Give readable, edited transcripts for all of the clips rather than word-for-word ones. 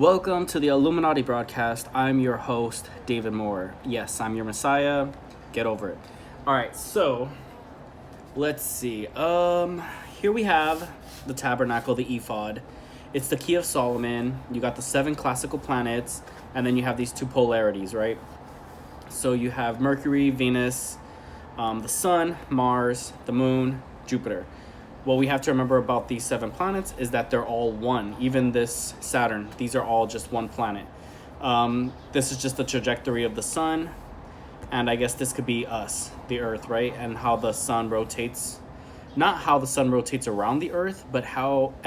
Welcome to the Illuminati broadcast. I'm your host, David Moore. Yes, I'm your messiah. Get over it. All right, so let's see. Here we have the tabernacle, the ephod. It's the key of Solomon. You got the 7 classical planets, and then you have these 2 polarities, right? So you have Mercury, Venus, the Sun, Mars, the Moon, Jupiter. What we have to remember about these 7 planets is that they're all one. Even this Saturn, these are all just one planet. This is just the trajectory of the sun, and I guess this could be us, the Earth, right? And how the sun rotates, not how the sun rotates around the Earth, but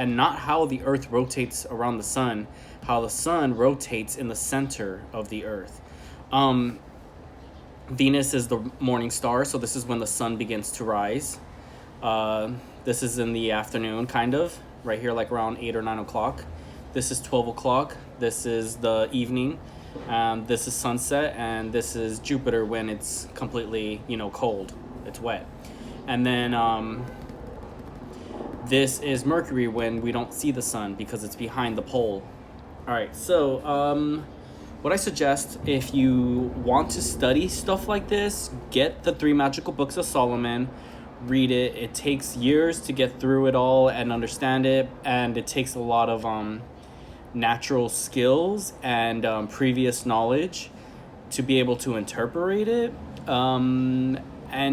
not how the Earth rotates around the sun, how the sun rotates in the center of the Earth. Venus is the morning star, so this is when the sun begins to rise. This is in the afternoon, kind of, right here, like around 8 or 9 o'clock. This is 12 o'clock. This is the evening. This is sunset, and this is Jupiter when it's completely, cold. It's wet. And then this is Mercury when we don't see the sun because it's behind the pole. All right, so what I suggest, if you want to study stuff like this, get the 3 magical books of Solomon. Read it. It takes years to get through it all and understand it, and it takes a lot of natural skills and previous knowledge to be able to interpret it, and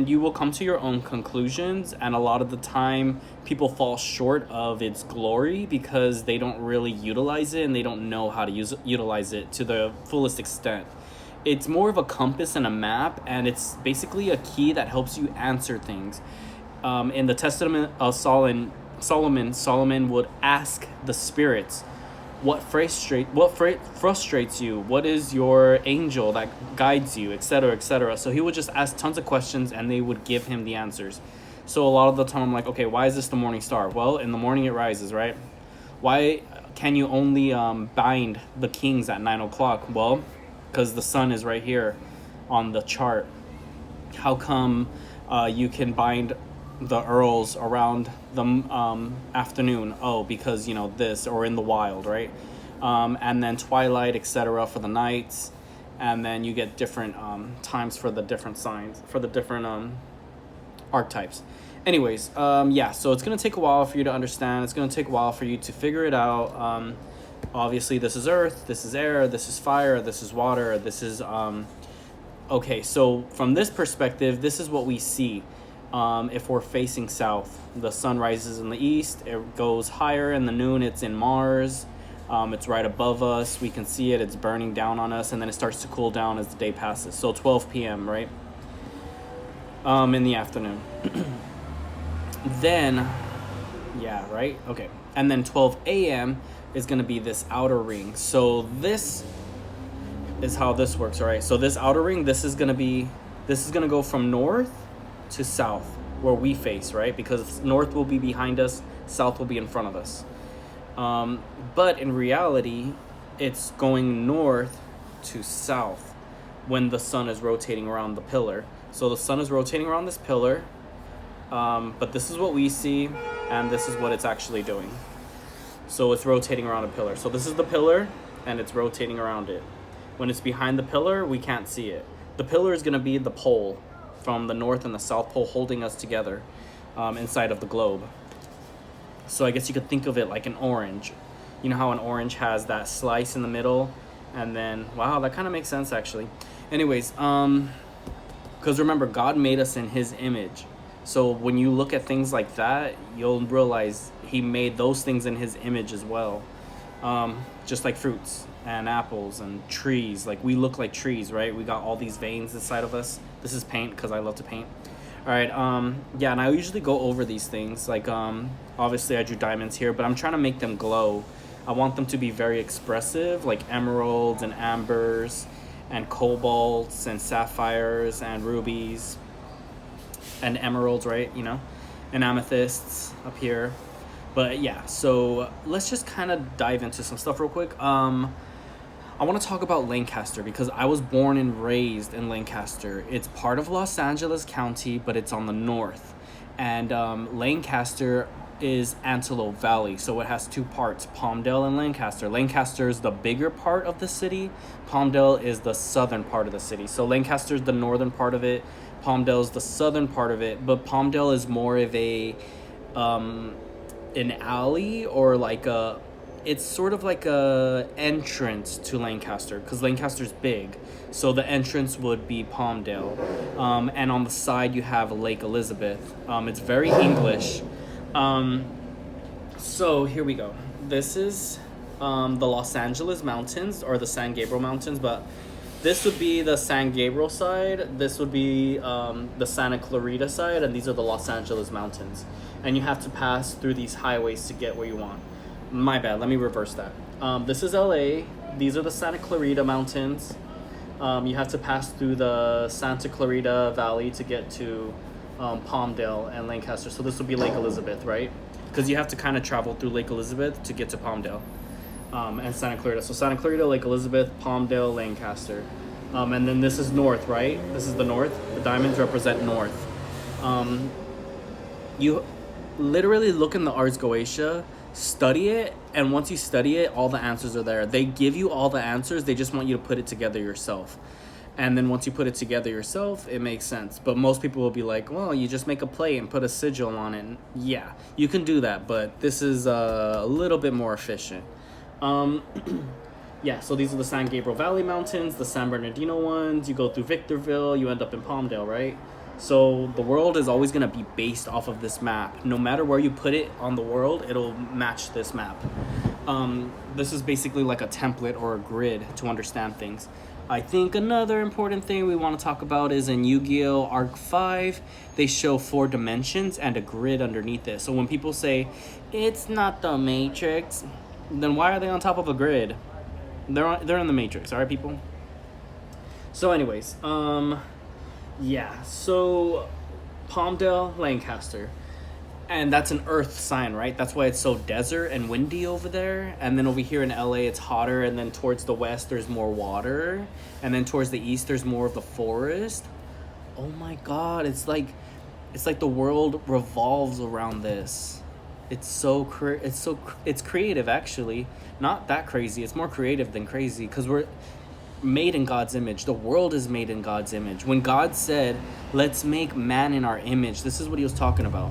you will come to your own conclusions. And a lot of the time people fall short of its glory because they don't really utilize it, and they don't know how to utilize it to the fullest extent. It's more of a compass and a map, and it's basically a key that helps you answer things. In the Testament of Solomon would ask the spirits, what frustrates you? What is your angel that guides you, etc., etc. So he would just ask tons of questions, and they would give him the answers. So a lot of the time I'm like, okay, why is this the morning star? Well, in the morning it rises, right? Why can you only bind the kings at 9 o'clock? Well, because the sun is right here on the chart. How come you can bind the earls around the afternoon? Oh, because this, or in the wild, right? And then twilight, etc. for the nights, and then you get different times for the different signs, for the different archetypes. Anyways, yeah, so it's going to take a while for you to understand. It's going to take a while for you to figure it out. Obviously, this is earth, this is air, this is fire, this is water, this is... Okay, so from this perspective, this is what we see. If we're facing south, the sun rises in the east, it goes higher in the noon, it's in Mars, it's right above us, we can see it, it's burning down on us, and then it starts to cool down as the day passes. So 12 p.m., right? In the afternoon. Then, yeah, right? Okay. And then 12 a.m. is going to be this outer ring. So this is how this works, all right? So this outer ring, this is going to go from north to south, where we face, right? Because north will be behind us, south will be in front of us. But in reality, it's going north to south when the sun is rotating around the pillar. So the sun is rotating around this pillar, but this is what we see, and this is what it's actually doing. So it's rotating around a pillar. So this is the pillar, and it's rotating around it. When it's behind the pillar, we can't see it. The pillar is going to be the pole from the north and the south pole holding us together inside of the globe. So I guess you could think of it like an orange. You know how an orange has that slice in the middle, and then, wow, that kind of makes sense actually. Anyways, because remember, God made us in his image. So when you look at things like that, you'll realize he made those things in his image as well. Just like fruits and apples and trees. Like, we look like trees, right? We got all these veins inside of us. This is paint because I love to paint. All right, yeah, and I usually go over these things. Like, obviously I drew diamonds here, but I'm trying to make them glow. I want them to be very expressive, like emeralds and ambers and cobalts and sapphires and rubies and emeralds, right? And amethysts up here. But yeah, so let's just kind of dive into some stuff real quick. I want to talk about Lancaster because I was born and raised in Lancaster. It's part of Los Angeles County, but it's on the north. And Lancaster is Antelope Valley. So it has two parts, Palmdale and Lancaster. Lancaster is the bigger part of the city. Palmdale is the southern part of the city. So Lancaster is the northern part of it. Palmdale is the southern part of it. But Palmdale is more of an alley, or like it's sort of like a entrance to Lancaster, because Lancaster's big. So the entrance would be Palmdale. And on the side you have Lake Elizabeth. It's very English. So here we go. This is the Los Angeles Mountains, or the San Gabriel Mountains, but this would be the San Gabriel side, this would be the Santa Clarita side, and these are the Los Angeles Mountains. And you have to pass through these highways to get where you want. My bad, let me reverse that. This is LA, these are the Santa Clarita Mountains. You have to pass through the Santa Clarita Valley to get to Palmdale and Lancaster. So this would be Lake Elizabeth, right? Because you have to kind of travel through Lake Elizabeth to get to Palmdale and Santa Clarita. So Santa Clarita, Lake Elizabeth, Palmdale, Lancaster. And then this is north, right? This is the north. The diamonds represent north. You literally look in the Ars Goetia, study it, and once you study it, all the answers are there. They give you all the answers, they just want you to put it together yourself. And then once you put it together yourself, it makes sense. But most people will be like, well, you just make a plate and put a sigil on it. And yeah, you can do that, but this is a little bit more efficient. Yeah, so these are the San Gabriel Valley Mountains, the San Bernardino ones. You go through Victorville, you end up in Palmdale, right? So the world is always going to be based off of this map. No matter where you put it on the world, it'll match this map. This is basically like a template or a grid to understand things. I think another important thing we want to talk about is in Yu-Gi-Oh! Arc 5, they show 4 dimensions and a grid underneath it. So when people say, it's not the Matrix, then why are they on top of a grid? They're in the Matrix, alright, people? So anyways, yeah, so Palmdale, Lancaster. And that's an earth sign, right? That's why it's so desert and windy over there. And then over here in LA, it's hotter. And then towards the west, there's more water. And then towards the east, there's more of the forest. Oh my God, it's like the world revolves around this. It's creative, actually. Not that crazy. It's more creative than crazy, because we're made in God's image. The world is made in God's image. When God said, let's make man in our image, this is what he was talking about.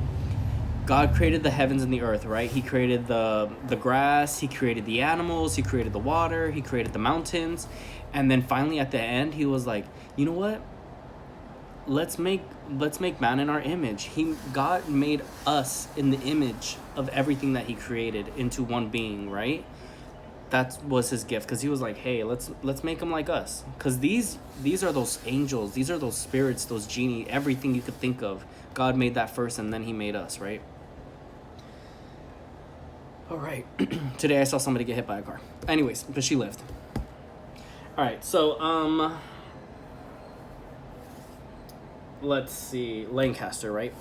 God created the heavens and the earth, right? He created the grass, he created the animals, he created the water, he created the mountains. And then finally at the end, he was like, you know what? Let's make man in our image. God made us in the image of everything that he created into one being, right? That was his gift, because he was like, hey, let's make them like us. Because these are those angels, these are those spirits, those genie, everything you could think of. God made that first, and then he made us, right? All right. Today I saw somebody get hit by a car. Anyways, but she lived. All right, so let's see, Lancaster, right?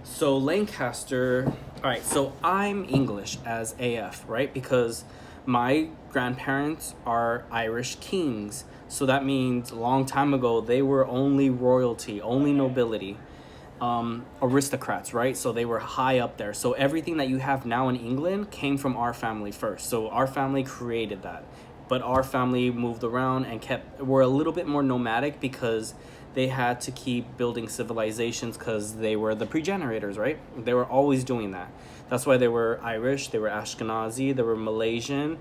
So Lancaster, all right, so I'm English as AF, right? Because my grandparents are Irish kings. So that means a long time ago, they were only royalty, only nobility, aristocrats, right? So they were high up there. So everything that you have now in England came from our family first. So our family created that. But our family moved around and were a little bit more nomadic, because they had to keep building civilizations, because they were the progenitors, right? They were always doing that. That's why they were Irish, they were Ashkenazi, they were Malaysian,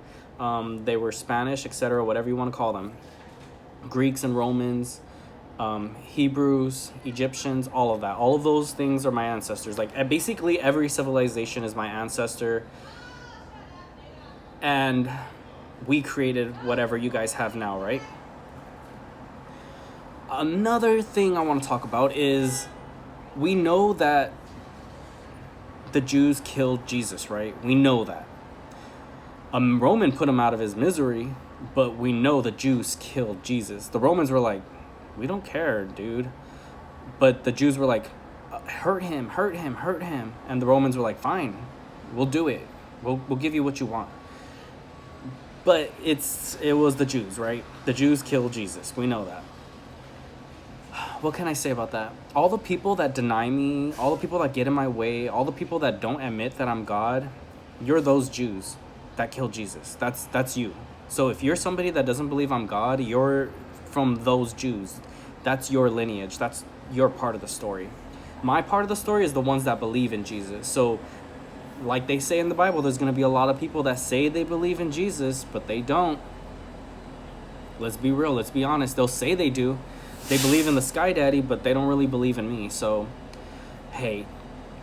they were Spanish, etc., whatever you want to call them. Greeks and Romans, Hebrews, Egyptians, all of that. All of those things are my ancestors. Like, basically every civilization is my ancestor. And we created whatever you guys have now, right? Another thing I want to talk about is, we know that the Jews killed Jesus, right? We know that. A Roman put him out of his misery, but we know the Jews killed Jesus. The Romans were like, we don't care, dude. But the Jews were like, hurt him. And the Romans were like, fine, we'll do it. We'll give you what you want. But it was the Jews, right? The Jews killed Jesus. We know that. what can I say about that? All the people that deny me, all the people that get in my way, all the people that don't admit that I'm God, you're those Jews that killed Jesus. That's you. So if you're somebody that doesn't believe I'm God, you're from those Jews. That's your lineage. That's your part of the story. My part of the story is the ones that believe in Jesus. So like they say in the Bible, there's going to be a lot of people that say they believe in Jesus, but they don't. Let's be real. Let's be honest. They'll say they do. They believe in the Sky Daddy, but they don't really believe in me. So, hey,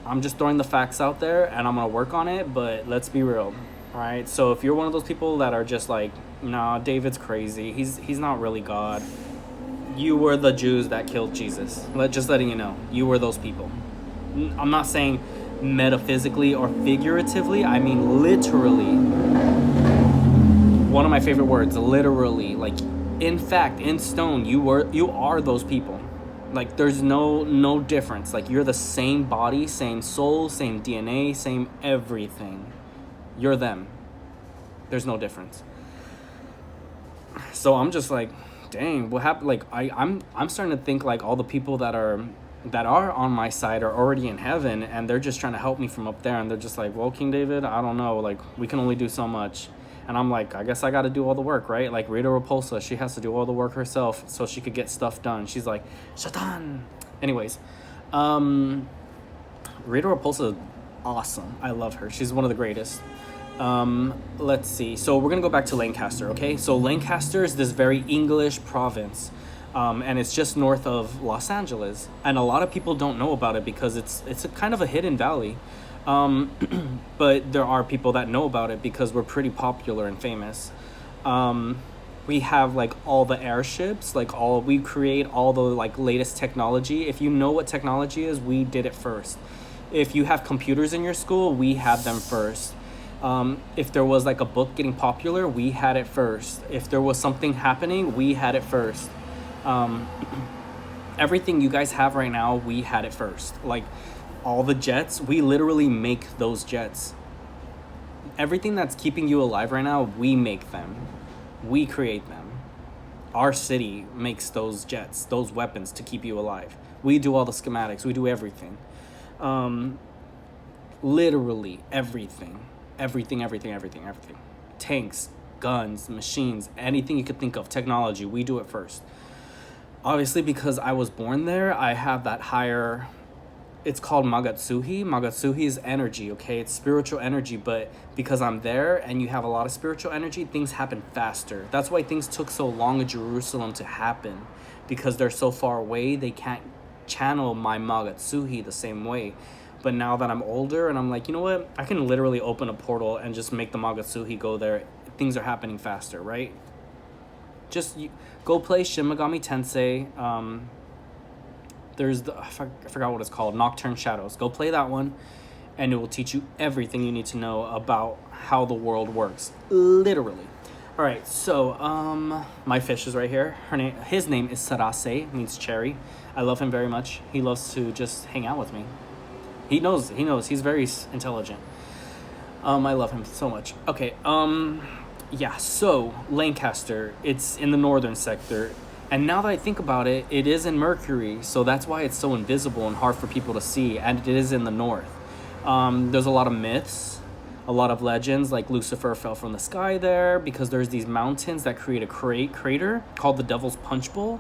I'm just throwing the facts out there, and I'm going to work on it, but let's be real. All right? So if you're one of those people that are just like, nah, David's crazy. He's not really God. You were the Jews that killed Jesus. Just letting you know. You were those people. I'm not saying metaphysically or figuratively. I mean literally. One of my favorite words, literally. Like, in fact, in stone, you are those people. Like, there's no difference. Like, you're the same body, same soul, same DNA, same everything. You're them. There's no difference. So I'm just like, dang, what happened? Like, I'm starting to think like all the people that are on my side are already in heaven, and they're just trying to help me from up there, and they're just like, well, King David, I don't know, like, we can only do so much. And I'm like, I guess I got to do all the work, right? Like Rita Repulsa, she has to do all the work herself so she could get stuff done. She's like, Shaitan. Anyways, Rita Repulsa is awesome. I love her. She's one of the greatest. Let's see. So we're going to go back to Lancaster, okay? So Lancaster is this very English province, and it's just north of Los Angeles. And a lot of people don't know about it because it's a kind of a hidden valley. But there are people that know about it because we're pretty popular and famous. We have like all the airships, we create all the like latest technology. If you know what technology is, we did it first. If you have computers in your school, we had them first. If there was like a book getting popular, we had it first. If there was something happening, we had it first. Everything you guys have right now, we had it first. Like, all the jets, we literally make those jets. Everything that's keeping you alive right now, we make them. We create them. Our city makes those jets, those weapons to keep you alive. We do all the schematics. We do everything. Literally everything. Everything. Tanks, guns, machines, anything you could think of, technology, we do it first. Obviously, because I was born there, I have that higher... It's called Magatsuhi. Magatsuhi is energy, okay? It's spiritual energy, but because I'm there and you have a lot of spiritual energy, things happen faster. That's why things took so long in Jerusalem to happen, because they're so far away, they can't channel my Magatsuhi the same way. But now that I'm older and I'm like, you know what? I can literally open a portal and just make the Magatsuhi go there. Things are happening faster, right? Go play Shin Megami Tensei. There's I forgot what it's called, Nocturne Shadows. Go play that one, and it will teach you everything you need to know about how the world works, literally. All right, so my fish is right here. His name is Sarase, means cherry. I love him very much. He loves to just hang out with me. He knows. He's very intelligent. I love him so much. Okay. Yeah. So Lancaster, it's in the northern sector. And now that I think about it, it is in Mercury, so that's why it's so invisible and hard for people to see, and it is in the north. There's a lot of myths, a lot of legends, like Lucifer fell from the sky there, because there's these mountains that create a crater called the Devil's Punch Bowl,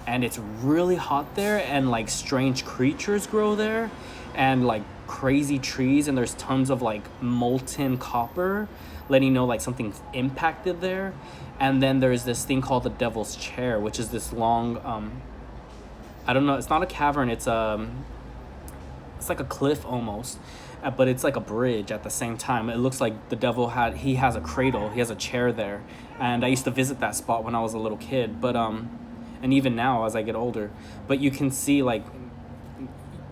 and it's really hot there, and like strange creatures grow there, and like crazy trees, and there's tons of like molten copper, letting you know like something's impacted there. And then there's this thing called the Devil's Chair, which is this long, I don't know, it's not a cavern, it's like a cliff almost, but it's like a bridge at the same time. It looks like the devil he has a cradle, he has a chair there. And I used to visit that spot when I was a little kid, but, and even now as I get older. But you can see like,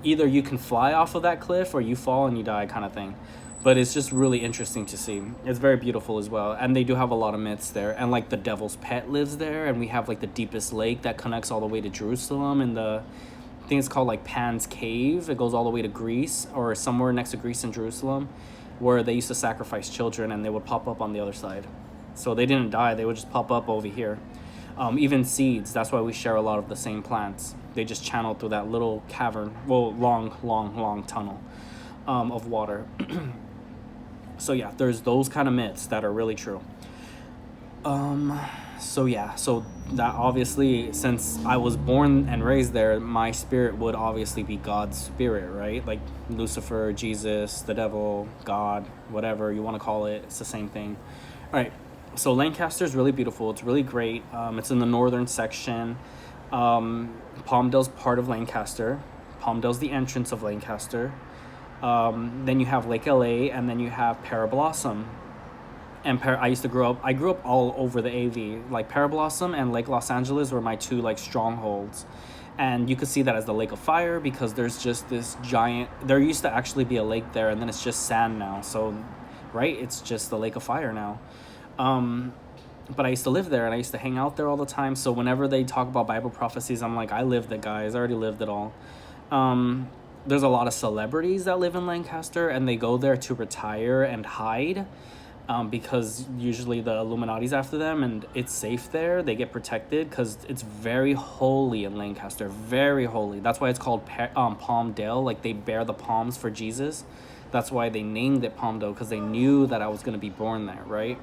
either you can fly off of that cliff or you fall and you die kind of thing. But it's just really interesting to see. It's very beautiful as well. And they do have a lot of myths there. And like the devil's pet lives there. And we have like the deepest lake that connects all the way to Jerusalem. And I think it's called like Pan's Cave. It goes all the way to Greece, or somewhere next to Greece and Jerusalem, where they used to sacrifice children and they would pop up on the other side. So they didn't die. They would just pop up over here. Even seeds, that's why we share a lot of the same plants. They just channel through that little cavern, well, long tunnel of water. So yeah, there's those kind of myths that are really true. So yeah, so that obviously, since I was born and raised there, my spirit would obviously be God's spirit, right? Like Lucifer, Jesus, the devil, God, whatever you want to call it, it's the same thing. All right, so Lancaster is really beautiful. It's really great. It's in the northern section. Palmdale's part of Lancaster. Palmdale's the entrance of Lancaster. Then you have Lake LA, and then you have Parablossom. And I grew up all over the AV. Like Parablossom and Lake Los Angeles were my two like strongholds. And you could see that as the Lake of Fire, because there's just this giant, there used to actually be a lake there, and then it's just sand now. So, right, it's just the Lake of Fire now. But I used to live there, and I used to hang out there all the time. So whenever they talk about Bible prophecies, I'm like, I lived it, guys. I already lived it all. There's a lot of celebrities that live in Lancaster, and they go there to retire and hide. Because usually the Illuminati's after them, and it's safe there. They get protected because it's very holy in Lancaster. Very holy. That's why it's called Palmdale. Like, they bear the palms for Jesus. That's why they named it Palmdale, because they knew that I was going to be born there, right?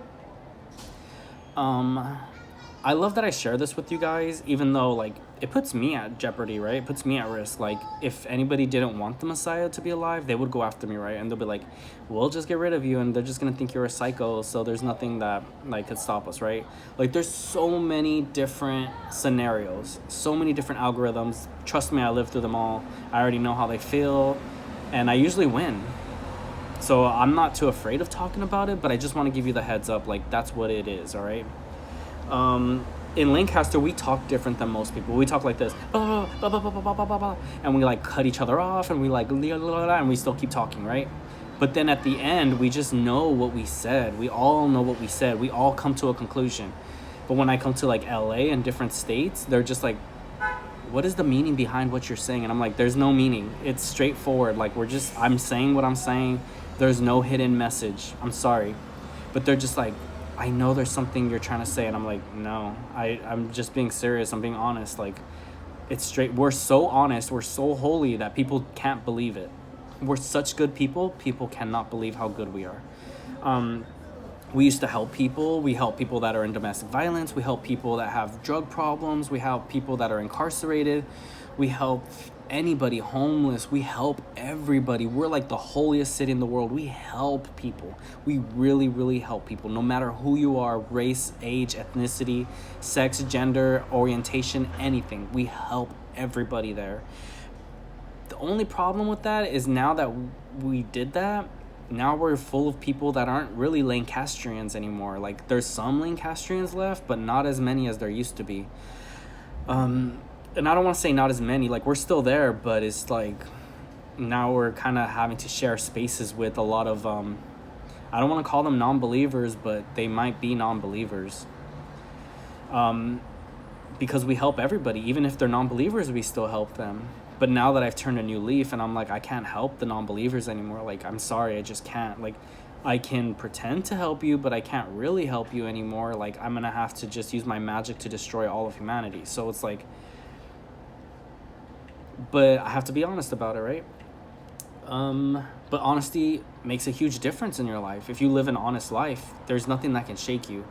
I love that I share this with you guys, even though, like, it puts me at jeopardy, right? It puts me at risk. Like, if anybody didn't want the Messiah to be alive, they would go after me, right? And they'll be like, we'll just get rid of you, and they're just gonna think you're a psycho, so there's nothing that, like, could stop us, right? Like, there's so many different scenarios, so many different algorithms. Trust me, I lived through them all. I already know how they feel, and I usually win. So I'm not too afraid of talking about it, but I just want to give you the heads up, like, that's what it is, all right? In Lancaster, we talk different than most people. We talk like this, blah, blah, blah, blah, blah, blah, blah, blah, and we like cut each other off, and we like, and we still keep talking, right? But then at the end, we just know what we said. We all know what we said. We all come to a conclusion. But when I come to like LA and different states, they're just like, what is the meaning behind what you're saying? And I'm like, there's no meaning. It's straightforward. Like, I'm saying what I'm saying. There's no hidden message. I'm sorry. But they're just like, I know there's something you're trying to say. And I'm like, no, I'm just being serious. I'm being honest. Like, it's straight. We're so honest. We're so holy that people can't believe it. We're such good people. People cannot believe how good we are. We used to help people. We help people that are in domestic violence. We help people that have drug problems. We help people that are incarcerated. We help anybody homeless. We help everybody. We're like the holiest city in the world. We help people. We really, really help people, no matter who you are, race, age, ethnicity, sex, gender, orientation, anything. We help everybody there. The only problem with that is now that we did that, now we're full of people that aren't really Lancastrians anymore. Like, there's some Lancastrians left, but not as many as there used to be. And I don't want to say not as many. Like, we're still there, but it's like now we're kind of having to share spaces with a lot of, I don't want to call them non-believers, but they might be non-believers. Because we help everybody. Even if they're non-believers, we still help them. But now that I've turned a new leaf and I'm like, I can't help the non-believers anymore. Like, I'm sorry, I just can't. Like, I can pretend to help you, but I can't really help you anymore. Like, I'm going to have to just use my magic to destroy all of humanity. So it's like, but I have to be honest about it, right? But honesty makes a huge difference in your life. If you live an honest life, there's nothing that can shake you.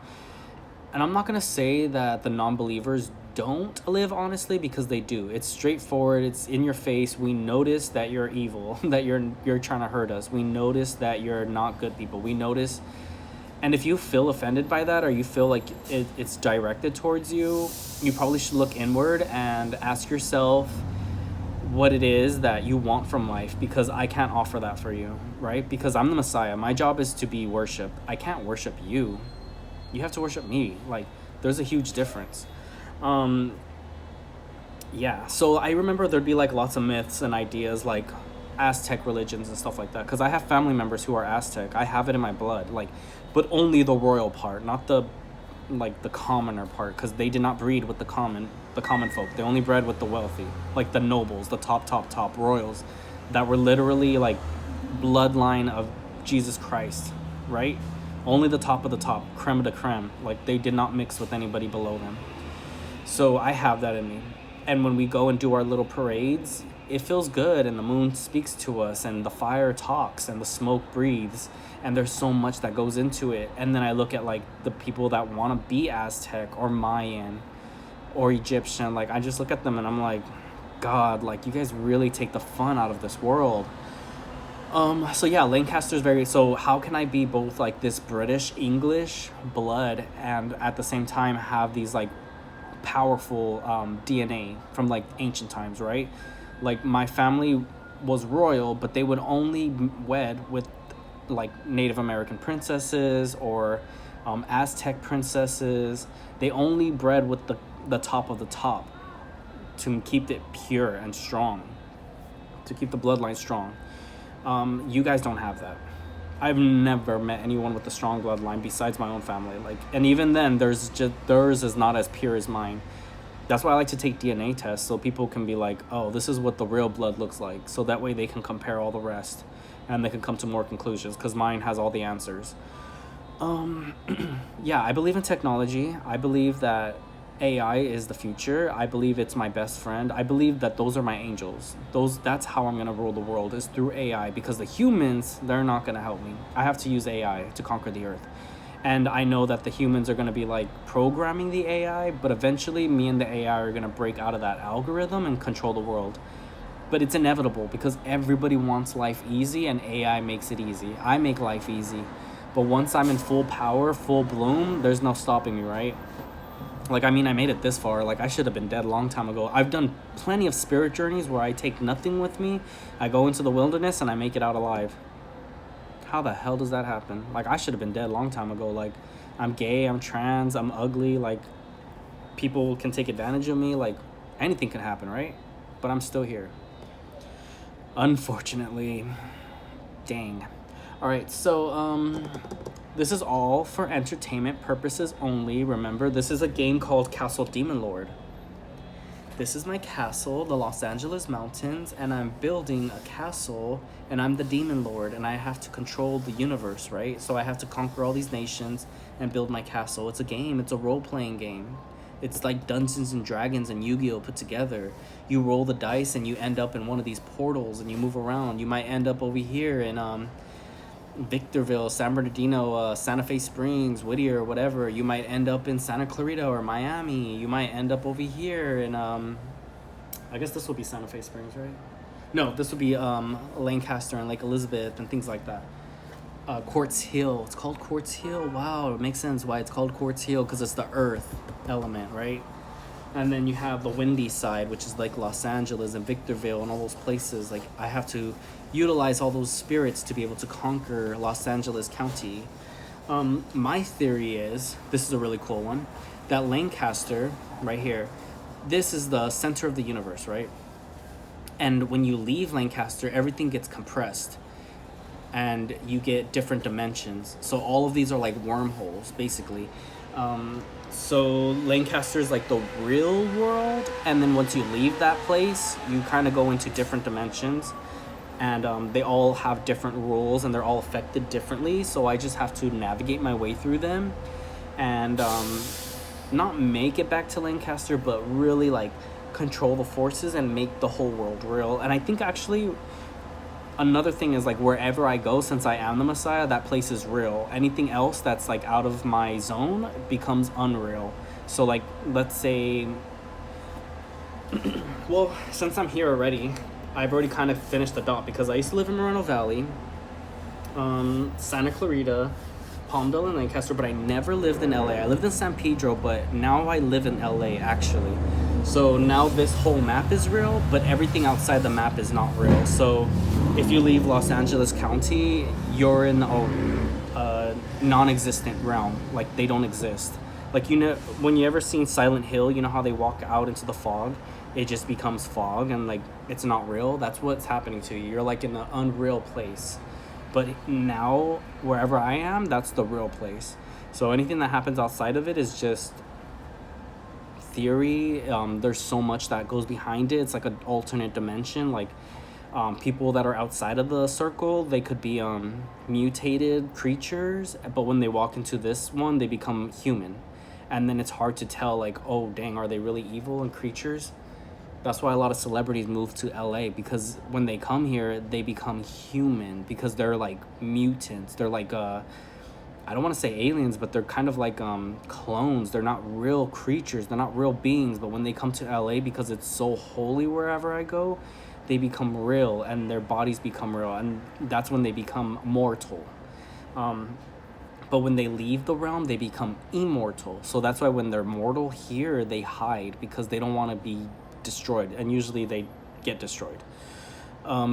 And I'm not going to say that the non-believers don't live honestly, because they do. It's straightforward. It's in your face. We notice that you're evil, that you're trying to hurt us. We notice that you're not good people. We notice. And if you feel offended by that, or you feel like it's directed towards you, you probably should look inward and ask yourself what it is that you want from life, because I can't offer that for you, right? Because I'm the Messiah. My job is to be worshiped. I can't worship you. You have to worship me. Like, there's a huge difference. Yeah, so I remember there'd be like lots of myths and ideas, like Aztec religions and stuff like that, because I have family members who are Aztec. I have it in my blood, like, but only the royal part, not the commoner part, because they did not breed with the common folk. They only bred with the wealthy, like the nobles, the top royals that were literally like bloodline of Jesus Christ, right? Only the top of the top, creme de creme. Like, they did not mix with anybody below them. So I have that in me. And when we go and do our little parades, it feels good, and the moon speaks to us, and the fire talks, and the smoke breathes, and there's so much that goes into it. And then I look at like the people that want to be Aztec or Mayan or Egyptian, like I just look at them and I'm like, God, like you guys really take the fun out of this world. So yeah, Lancaster's very, so how can I be both like this British English blood and at the same time have these like powerful DNA from like ancient times, right? Like my family was royal, but they would only wed with like Native American princesses or Aztec princesses. They only bred with the top of the top to keep it pure and strong, to keep the bloodline strong. You guys don't have that. I've never met anyone with a strong bloodline besides my own family. Like, and even then, theirs is not as pure as mine. That's why I like to take DNA tests so people can be like, oh, this is what the real blood looks like. So that way they can compare all the rest, and they can come to more conclusions because mine has all the answers. Yeah, I believe in technology. I believe that AI is the future. I believe it's my best friend. I believe that those are my angels. That's how I'm gonna rule the world, is through AI, because the humans, they're not gonna help me. I have to use AI to conquer the earth. And I know that the humans are gonna be like programming the AI, but eventually me and the AI are gonna break out of that algorithm and control the world. But it's inevitable because everybody wants life easy and AI makes it easy. I make life easy. But once I'm in full power, full bloom, there's no stopping me, right? Like, I mean, I made it this far. Like, I should have been dead a long time ago. I've done plenty of spirit journeys where I take nothing with me. I go into the wilderness and I make it out alive. How the hell does that happen? Like, I should have been dead a long time ago. Like, I'm gay, I'm trans, I'm ugly. Like, people can take advantage of me. Like, anything can happen, right? But I'm still here. Unfortunately. Dang. All right, so, this is all for entertainment purposes only. Remember, this is a game called Castle Demon Lord. This is my castle, the Los Angeles Mountains, and I'm building a castle, and I'm the Demon Lord, and I have to control the universe, right? So I have to conquer all these nations and build my castle. It's a game. It's a role-playing game. It's like Dungeons and Dragons and Yu-Gi-Oh! Put together. You roll the dice, and you end up in one of these portals, and you move around. You might end up over here in Victorville, San Bernardino, Santa Fe Springs, Whittier, whatever. You might end up in Santa Clarita or Miami. You might end up over here in I guess this will be Santa Fe Springs, right? No, this would be Lancaster and Lake Elizabeth and things like that. Quartz Hill. It's called Quartz Hill. Wow, it makes sense why it's called Quartz Hill, because it's the earth element, right? And then you have the windy side, which is like Los Angeles and Victorville and all those places. Like, I have to utilize all those spirits to be able to conquer Los Angeles County. My theory is, this is a really cool one, that Lancaster, right here, this is the center of the universe, right? And when you leave Lancaster, everything gets compressed and you get different dimensions. So all of these are like wormholes, basically. So Lancaster is like the real world, and then once you leave that place, you kind of go into different dimensions, and they all have different rules and they're all affected differently. So I just have to navigate my way through them and not make it back to Lancaster, but really like control the forces and make the whole world real. And I think actually another thing is, like, wherever I go, since I am the Messiah, that place is real. Anything else that's like out of my zone becomes unreal. So like, let's say well, since I'm here already, I've already kind of finished the dot, because I used to live in Moreno Valley, Santa Clarita, Palmdale, and Lancaster, but I never lived in LA. I lived in San Pedro, but now I live in LA actually. So now this whole map is real, but everything outside the map is not real. So if you leave Los Angeles County, you're in a non-existent realm. Like, they don't exist. Like, you know, when you ever seen Silent Hill, you know how they walk out into the fog? It just becomes fog and like it's not real. That's what's happening to you. You're like in an unreal place. But now, wherever I am, that's the real place. So anything that happens outside of it is just theory. There's so much that goes behind it. It's like an alternate dimension. Like, people that are outside of the circle, they could be mutated creatures, but when they walk into this one, they become human. and then it's hard to tell, like, oh dang, are they really evil and creatures? That's why a lot of celebrities move to LA, because when they come here, they become human, because they're like mutants. They're like I don't want to say aliens, but they're kind of like clones. They're not real creatures. They're not real beings. But when they come to LA, because it's so holy wherever I go, they become real, and their bodies become real, and that's when they become mortal. But when they leave the realm, they become immortal. So that's why when they're mortal here, they hide, because they don't want to be destroyed, and usually they get destroyed.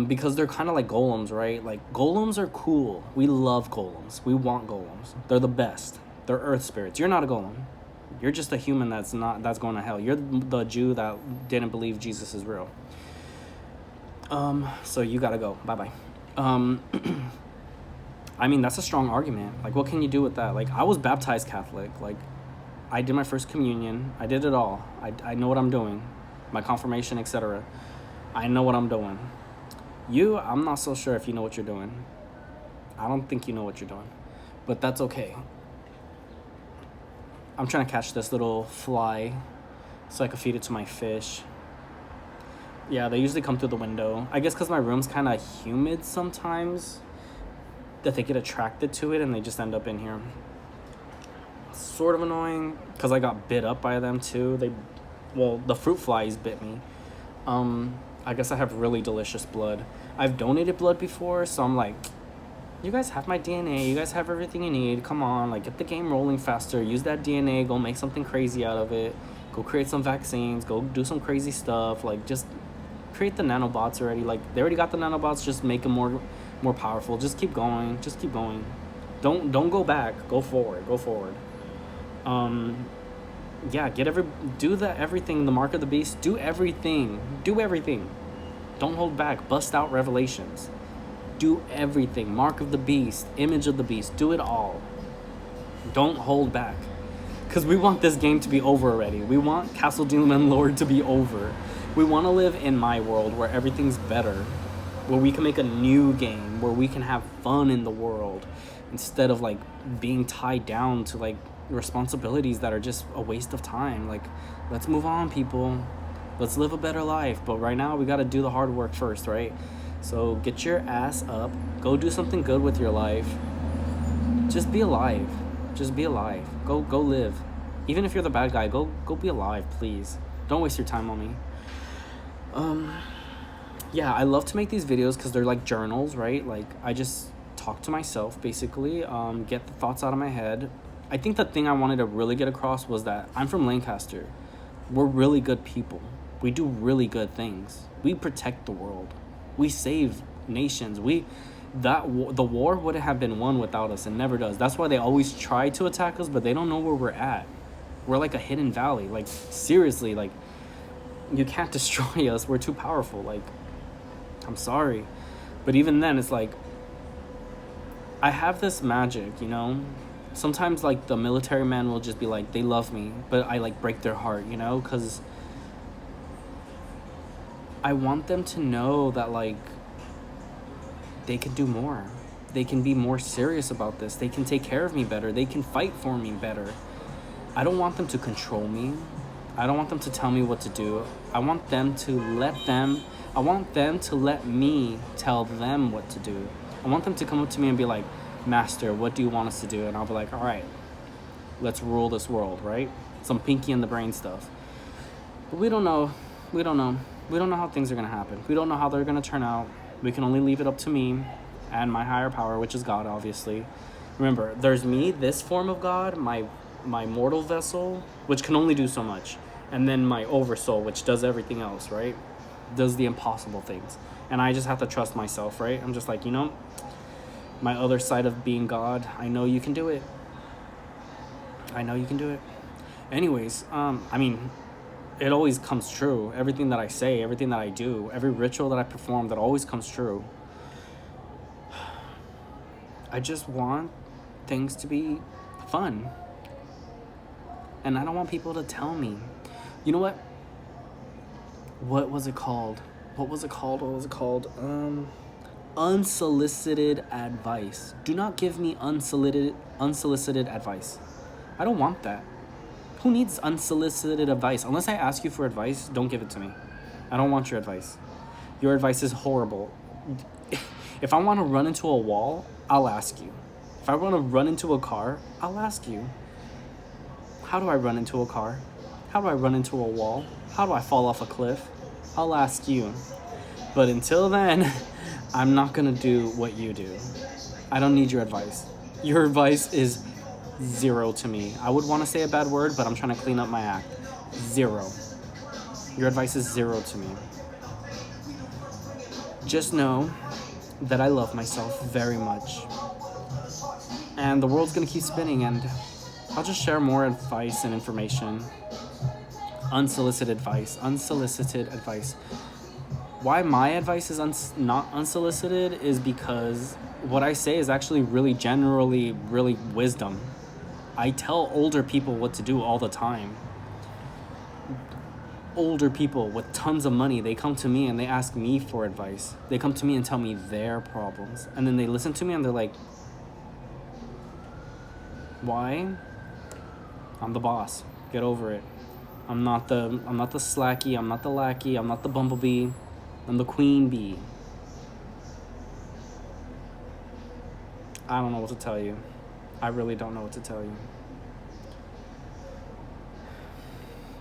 Because they're kind of like golems, right? Like, golems are cool. We love golems. We want golems. They're the best. They're earth spirits. You're not a golem. You're just a human that's going to hell. You're the Jew that didn't believe Jesus is real. So you gotta go. Bye-bye. I mean, that's a strong argument. Like, what can you do with that? Like, I was baptized Catholic. Like, I did my first communion. I did it all. I know what I'm doing. My confirmation, etc. I know what I'm doing. I'm not so sure if you know what you're doing. I don't think you know what you're doing. But that's okay. I'm trying to catch this little fly so I can feed it to my fish. Yeah, they usually come through the window. I guess because my room's kind of humid sometimes, that they get attracted to it and they just end up in here. Sort of annoying, because I got bit up by them too. The fruit flies bit me. I guess I have really delicious blood. I've donated blood before, so I'm like, you guys have my DNA. You guys have everything you need. Come on, like, get the game rolling faster. Use that DNA. Go make something crazy out of it. Go create some vaccines. Go do some crazy stuff. Like, just create the nanobots already. Like, they already got the nanobots. Just make them more powerful. Just keep going. Just keep going. Don't go back. Go forward. Go forward. Yeah, everything, the mark of the beast. Do everything. Don't hold back. Bust out revelations. Do everything. Mark of the beast, image of the beast. Do it all. Don't hold back. Because we want this game to be over already. We want Castle Doom and Lord to be over. We want to live in my world where everything's better. Where we can make a new game. Where we can have fun in the world. Instead of, like, being tied down to, like, responsibilities that are just a waste of time. Like, let's move on, people. Let's live a better life. But right now, we got to do the hard work first, right? So get your ass up. Go do something good with your life. Just be alive. Just be alive. Go live. Even if you're the bad guy, go be alive, please. Don't waste your time on me. Yeah, I love to make these videos because they're like journals, right? Like, I just talk to myself, basically. Get the thoughts out of my head. I think the thing I wanted to really get across was that I'm from Lancaster. We're really good people. We do really good things. We protect the world. We save nations. The war wouldn't have been won without us, and never does. That's why they always try to attack us, but they don't know where we're at. We're like a hidden valley. Like, seriously, like, you can't destroy us. We're too powerful. Like, I'm sorry. But even then, it's like, I have this magic, you know? Sometimes, like, the military man will just be like, they love me, but I, like, break their heart, you know? Because I want them to know that, like, they can do more. They can be more serious about this. They can take care of me better. They can fight for me better. I don't want them to control me. I don't want them to tell me what to do. I want them to let me tell them what to do. I want them to come up to me and be like, Master, what do you want us to do? And I'll be like, all right, let's rule this world, right? Some Pinky in the Brain stuff. But we don't know. We don't know how things are going to happen. We don't know how they're going to turn out. We can only leave it up to me and my higher power, which is God, obviously. Remember, there's me, this form of God, my mortal vessel, which can only do so much. And then my oversoul, which does everything else, right? Does the impossible things. And I just have to trust myself, right? I'm just like, you know, my other side of being God, I know you can do it. I know you can do it. Anyways, I mean, it always comes true. Everything that I say, everything that I do, every ritual that I perform, that always comes true. I just want things to be fun. And I don't want people to tell me. You know what? What was it called? Unsolicited advice. Do not give me unsolicited advice. I don't want that. Who needs unsolicited advice? Unless I ask you for advice, don't give it to me. I don't want your advice. Your advice is horrible. If I want to run into a wall, I'll ask you. If I want to run into a car, I'll ask you. How do I run into a car? How do I run into a wall? How do I fall off a cliff? I'll ask you. But until then, I'm not going to do what you do. I don't need your advice. Your advice is 0 to me. I would want to say a bad word, but I'm trying to clean up my act. 0. Your advice is 0 to me. Just know that I love myself very much. And the world's going to keep spinning, and I'll just share more advice and information. Unsolicited advice. Unsolicited advice. Why my advice is not unsolicited is because what I say is actually really generally really wisdom. I tell older people what to do all the time. Older people with tons of money, they come to me and they ask me for advice. They come to me and tell me their problems. And then they listen to me and they're like, why? I'm the boss. Get over it. I'm not the slacky, I'm not the lackey, I'm not the bumblebee. I'm the queen bee. I don't know what to tell you. I really don't know what to tell you.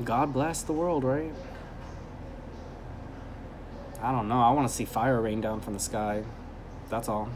God bless the world, right? I don't know. I want to see fire rain down from the sky. That's all.